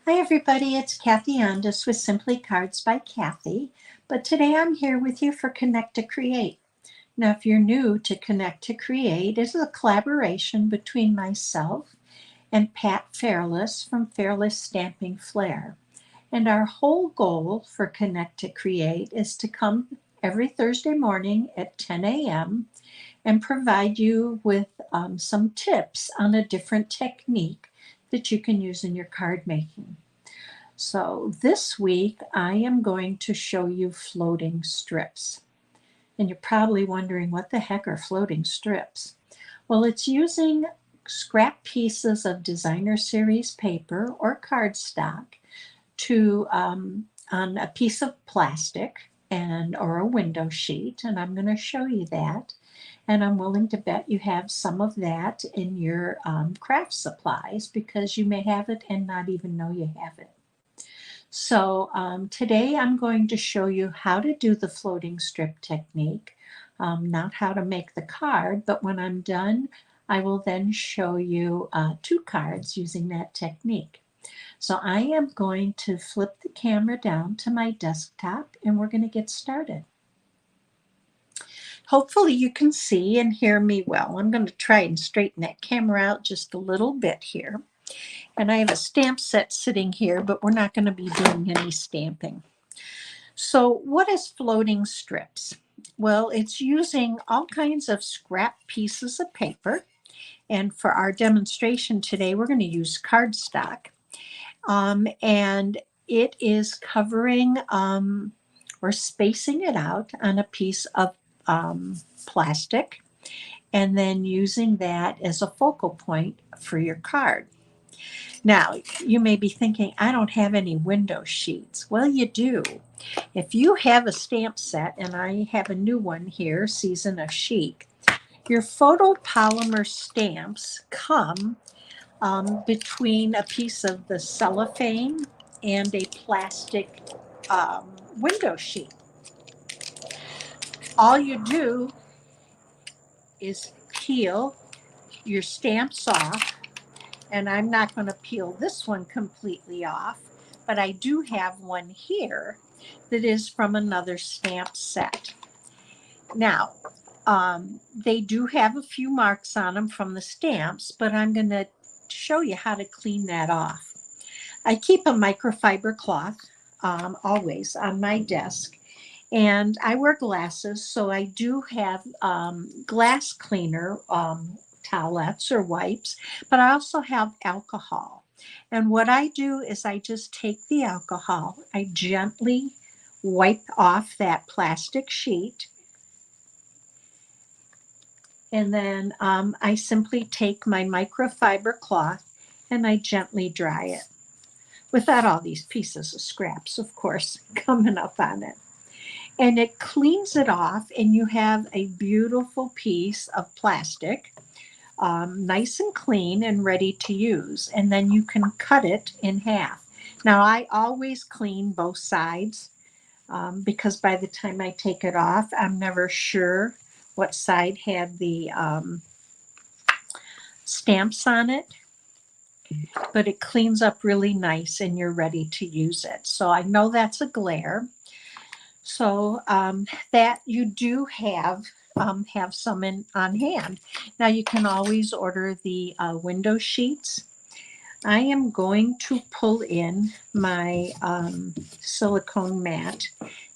Hi everybody, it's Kathy Andis with Simply Cards by Kathy, but today I'm here with you for Connect to Create. Now if you're new to Connect to Create, it's a collaboration between myself and Pat Fairless from Fairless Stamping Flair. And our whole goal for Connect to Create is to come every Thursday morning at 10 a.m. and provide you with some tips on a different technique that you can use in your card making. So this week I am going to show you floating strips. And you're probably wondering, what the heck are floating strips? Well, it's using scrap pieces of designer series paper or cardstock to on a piece of plastic or a window sheet, and I'm going to show you that. And I'm willing to bet you have some of that in your craft supplies, because you may have it and not even know you have it. So today I'm going to show you how to do the floating strip technique, not how to make the card, but when I'm done, I will then show you two cards using that technique. So I am going to flip the camera down to my desktop and we're going to get started. Hopefully you can see and hear me well. I'm going to try and straighten that camera out just a little bit here. And I have a stamp set sitting here, but we're not going to be doing any stamping. So what is floating strips? Well, it's using all kinds of scrap pieces of paper. And for our demonstration today, we're going to use cardstock. And it is covering or spacing it out on a piece of plastic, and then using that as a focal point for your card. Now, you may be thinking, I don't have any window sheets. Well, you do. If you have a stamp set, and I have a new one here, Season of Chic, your photopolymer stamps come between a piece of the cellophane and a plastic window sheet. All you do is peel your stamps off, and I'm not going to peel this one completely off, but I do have one here that is from another stamp set. Now, they do have a few marks on them from the stamps, but I'm going to show you how to clean that off. I keep a microfiber cloth always on my desk, and I wear glasses, so I do have glass cleaner towelettes or wipes, but I also have alcohol. And what I do is I just take the alcohol, I gently wipe off that plastic sheet, and then I simply take my microfiber cloth and I gently dry it, without all these pieces of scraps, of course, coming up on it. And it cleans it off, and you have a beautiful piece of plastic, nice and clean and ready to use. And then you can cut it in half. Now, I always clean both sides because by the time I take it off, I'm never sure what side had the stamps on it. But it cleans up really nice and you're ready to use it. So I know that's a glare. So that you do have some on hand. Now you can always order the window sheets. I am going to pull in my silicone mat,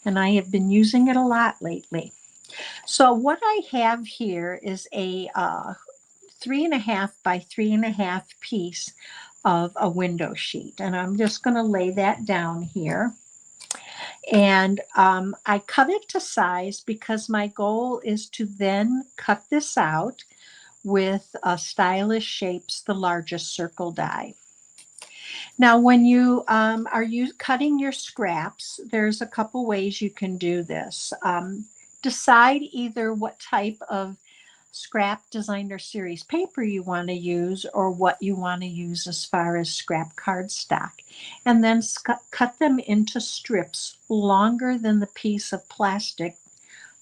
and I have been using it a lot lately. So what I have here is a 3.5 by 3.5 piece of a window sheet, and I'm just going to lay that down here. And I cut it to size because my goal is to then cut this out with Stylish Shapes, the largest circle die. Now, when you are cutting your scraps, there's a couple ways you can do this. Decide either what type of scrap designer series paper you want to use, or what you want to use as far as scrap cardstock, and then cut them into strips longer than the piece of plastic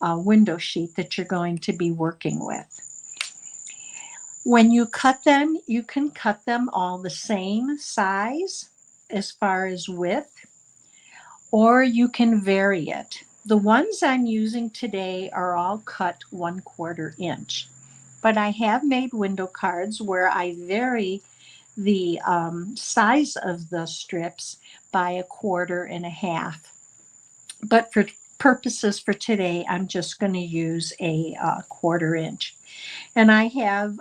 window sheet that you're going to be working with. When you cut them, you can cut them all the same size, as far as width, or you can vary it. The ones I'm using today are all cut 1/4 inch, but I have made window cards where I vary the size of the strips by 1/4 and 1/2. But for purposes for today, I'm just going to use a 1/4 inch. And I have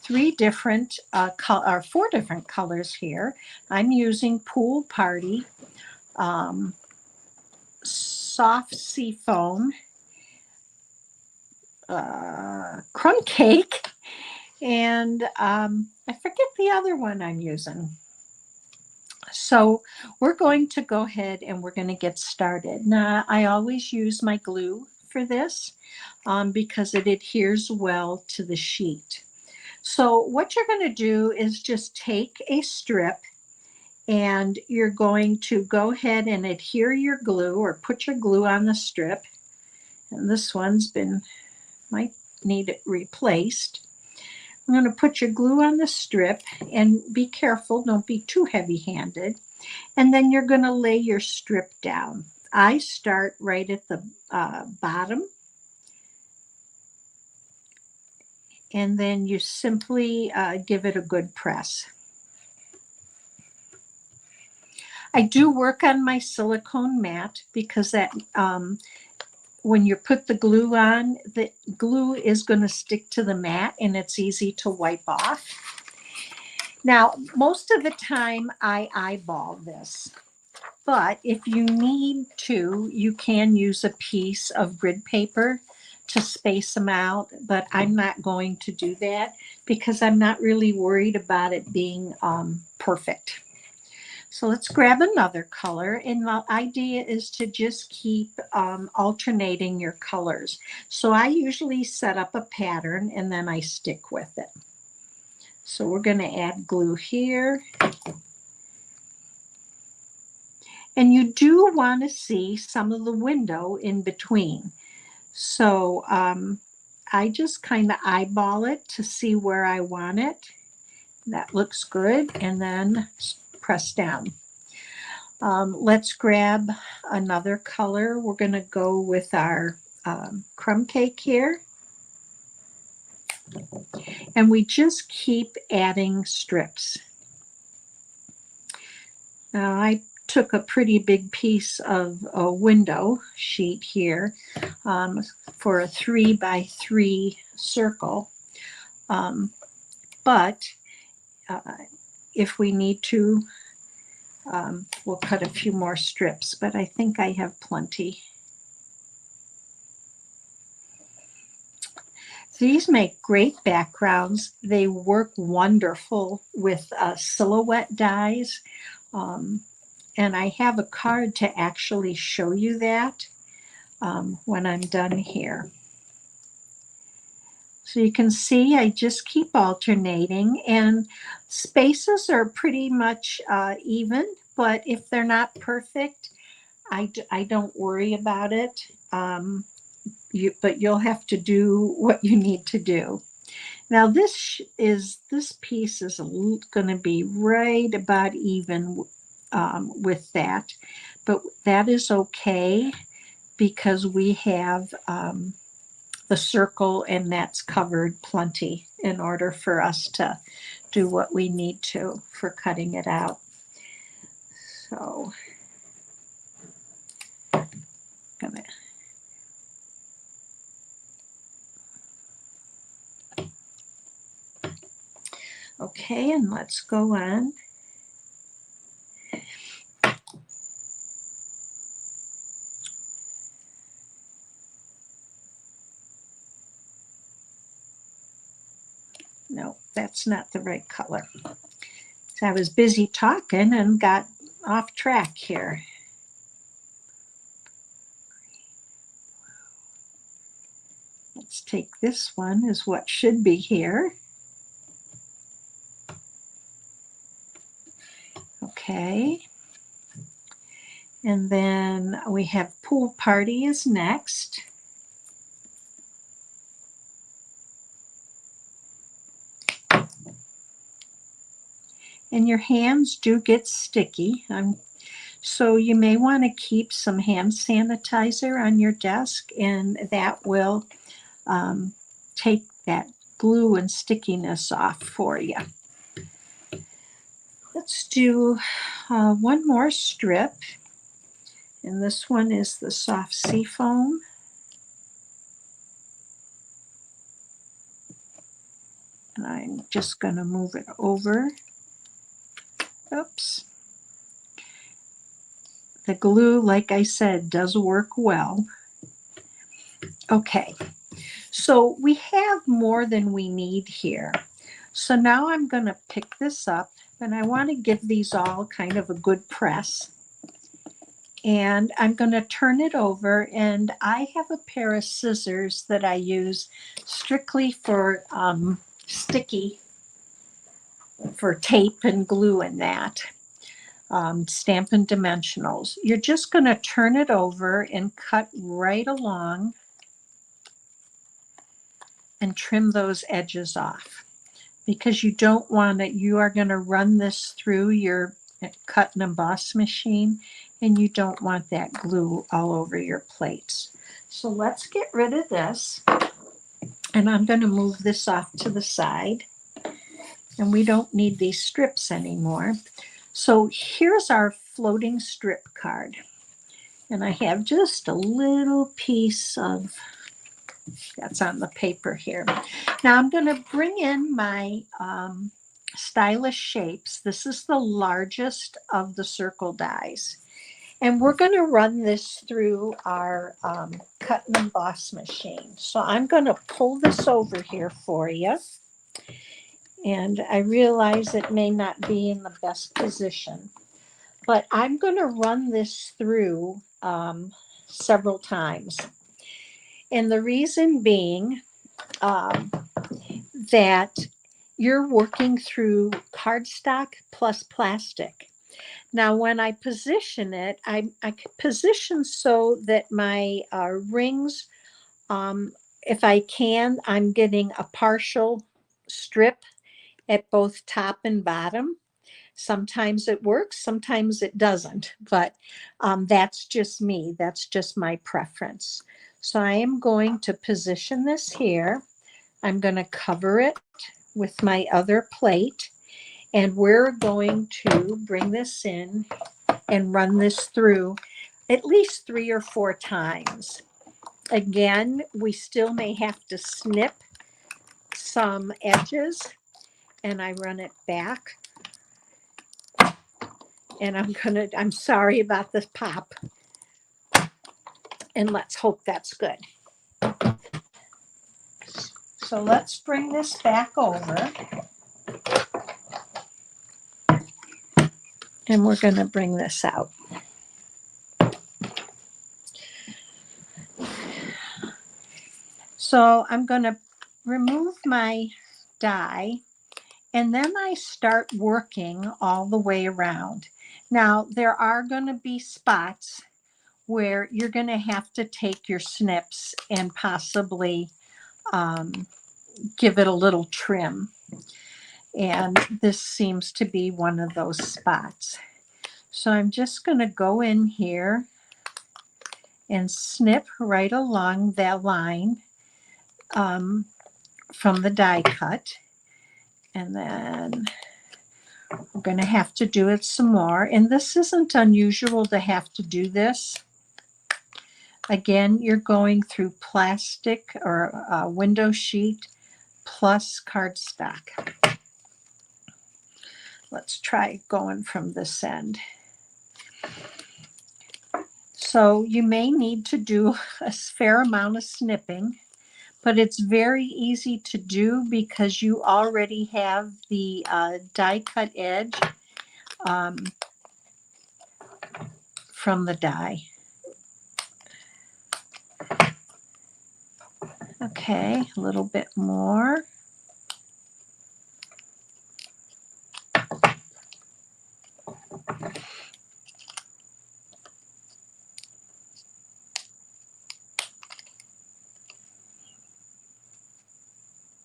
three different or four different colors here. I'm using Pool Party, Soft Sea Foam, Crumb Cake, and I forget the other one I'm using. So we're going to go ahead and we're going to get started. Now, I always use my glue for this because it adheres well to the sheet. So what you're going to do is just take a strip and you're going to go ahead and adhere your glue or put your glue on the strip. And this one's might need it replaced. I'm going to put your glue on the strip and be careful, don't be too heavy-handed. And then you're going to lay your strip down. I start right at the bottom, and then you simply give it a good press. I do work on my silicone mat because that when you put the glue on, the glue is going to stick to the mat and it's easy to wipe off. Now, most of the time I eyeball this, but if you need to, you can use a piece of grid paper to space them out, but I'm not going to do that because I'm not really worried about it being perfect. So let's grab another color, and the idea is to just keep alternating your colors. So I usually set up a pattern and then I stick with it. So we're going to add glue here. And you do want to see some of the window in between. So I just kind of eyeball it to see where I want it. That looks good, and then press down. Let's grab another color. We're going to go with our crumb cake here. And we just keep adding strips. Now I took a pretty big piece of a window sheet here for a 3x3 circle. But if we need to, we'll cut a few more strips, but I think I have plenty. These make great backgrounds. They work wonderful with silhouette dies. And I have a card to actually show you that when I'm done here. So you can see I just keep alternating, and spaces are pretty much even, but if they're not perfect, I don't worry about it. But you'll have to do what you need to do. Now this piece is going to be right about even with that, but that is okay because we have the circle and that's covered plenty in order for us to do what we need to for cutting it out. So gonna okay, and let's go on. No, that's not the right color. So I was busy talking and got off track here. Let's take this one is what should be here. Okay. And then we have Pool Party is next. and your hands do get sticky. So you may want to keep some hand sanitizer on your desk, and that will take that glue and stickiness off for you. Let's do one more strip, and this one is the soft sea foam. And I'm just going to move it over. Oops. The glue, like I said, does work well. Okay, so we have more than we need here. So now I'm going to pick this up, and I want to give these all kind of a good press. And I'm going to turn it over, and I have a pair of scissors that I use strictly for sticky, for tape and glue and that. Stampin' Dimensionals. You're just going to turn it over and cut right along and trim those edges off, because you don't want it. You are going to run this through your cut and emboss machine, and you don't want that glue all over your plates. So let's get rid of this, and I'm going to move this off to the side, and we don't need these strips anymore. So here's our floating strip card, and I have just a little piece of that's on the paper here. Now I'm going to bring in my stylish shapes. This is the largest of the circle dies, and we're going to run this through our cut and emboss machine. So I'm going to pull this over here for you, and I realize it may not be in the best position, but I'm going to run this through several times. And the reason being that you're working through cardstock plus plastic. Now, when I position it, I position so that my rings, if I can, I'm getting a partial strip at both top and bottom. Sometimes it works, sometimes it doesn't, but that's just me. That's just my preference. So I am going to position this here. I'm going to cover it with my other plate, and we're going to bring this in and run this through at least 3 or 4 times. Again, we still may have to snip some edges, and I run it back. And I'm sorry about this pop. And let's hope that's good. So let's bring this back over. And we're going to bring this out. So I'm going to remove my die, and then I start working all the way around. Now, there are going to be spots where you're going to have to take your snips and possibly give it a little trim. And this seems to be one of those spots. So I'm just going to go in here and snip right along that line from the die cut. And then we're going to have to do it some more. And this isn't unusual to have to do this. Again, you're going through plastic or window sheet plus cardstock. Let's try going from this end. So you may need to do a fair amount of snipping, but it's very easy to do because you already have the die cut edge from the die. Okay, a little bit more.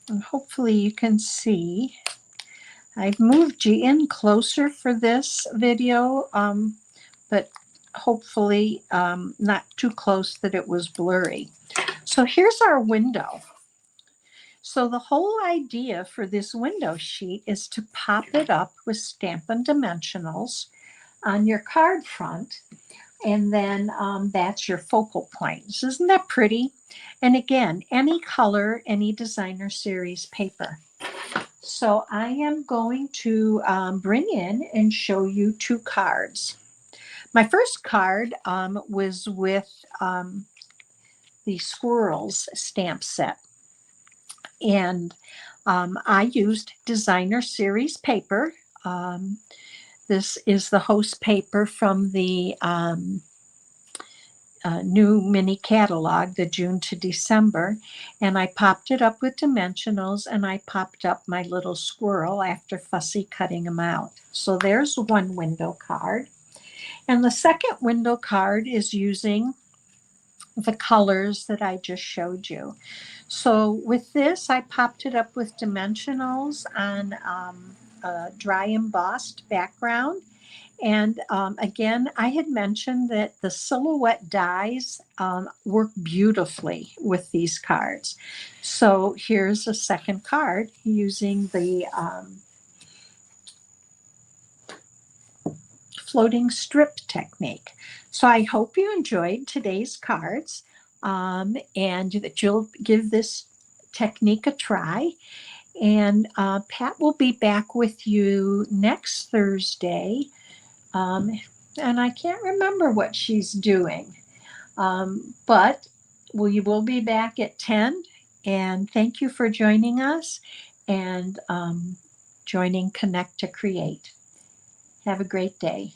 And hopefully you can see I've moved you in closer for this video, but hopefully not too close that it was blurry. So here's our window. So the whole idea for this window sheet is to pop it up with Stampin' Dimensionals on your card front, and then that's your focal point. So isn't that pretty? And again, any color, any designer series paper. So I am going to bring in and show you two cards. My first card was with the Squirrels stamp set. And I used designer series paper. This is the host paper from the new mini catalog, the June to December, and I popped it up with dimensionals, and I popped up my little squirrel after fussy cutting them out. So there's one window card. And the second window card is using the colors that I just showed you. So with this, I popped it up with dimensionals on a dry embossed background. And again, I had mentioned that the silhouette dies work beautifully with these cards. So here's a second card using the floating strip technique. So I hope you enjoyed today's cards and that you'll give this technique a try. And Pat will be back with you next Thursday. And I can't remember what she's doing, but we will be back at 10. And thank you for joining us and joining Connect to Create. Have a great day.